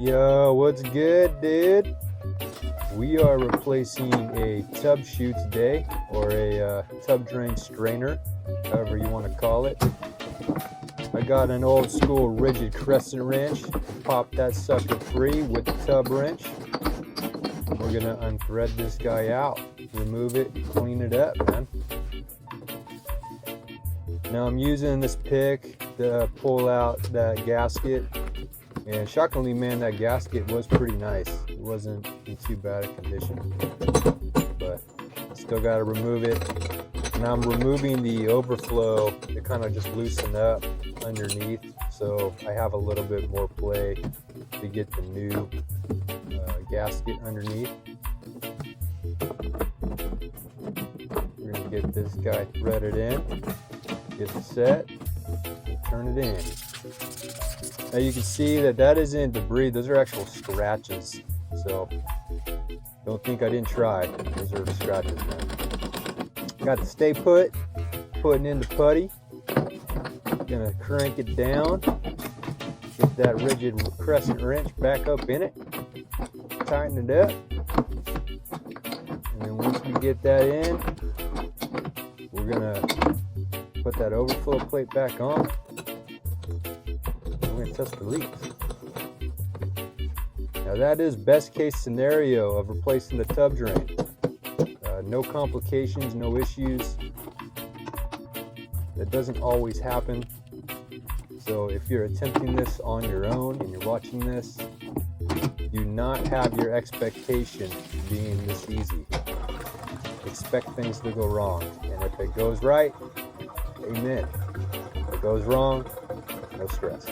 Yo, what's good, dude? We are replacing a tub shoe today, or a tub drain strainer, however you want to call it. I got an old school rigid crescent wrench, pop that sucker free with the tub wrench. We're gonna unthread this guy out, remove it, clean it up, man. Now I'm using this pick to pull out that gasket, and shockingly, man, that gasket was pretty nice. It wasn't in too bad a condition, but still got to remove it. And I'm removing the overflow to kind of just loosen up underneath, so I have a little bit more play to get the new gasket underneath. We're gonna get this guy threaded in, get it set, turn it in. Now you can see that isn't debris, those are actual scratches. So don't think I didn't try. Those are scratches, man. Got the stay put, putting in the putty. Gonna crank it down. Get that rigid crescent wrench back up in it. Tighten it up. And then once we get that in, we're gonna put that overflow plate back on. We're gonna test for leaks. Now that is best case scenario of replacing the tub drain. No complications, no issues. That doesn't always happen. So if you're attempting this on your own and you're watching this, do not have your expectation being this easy. Expect things to go wrong. And if it goes right, amen. If it goes wrong, no stress.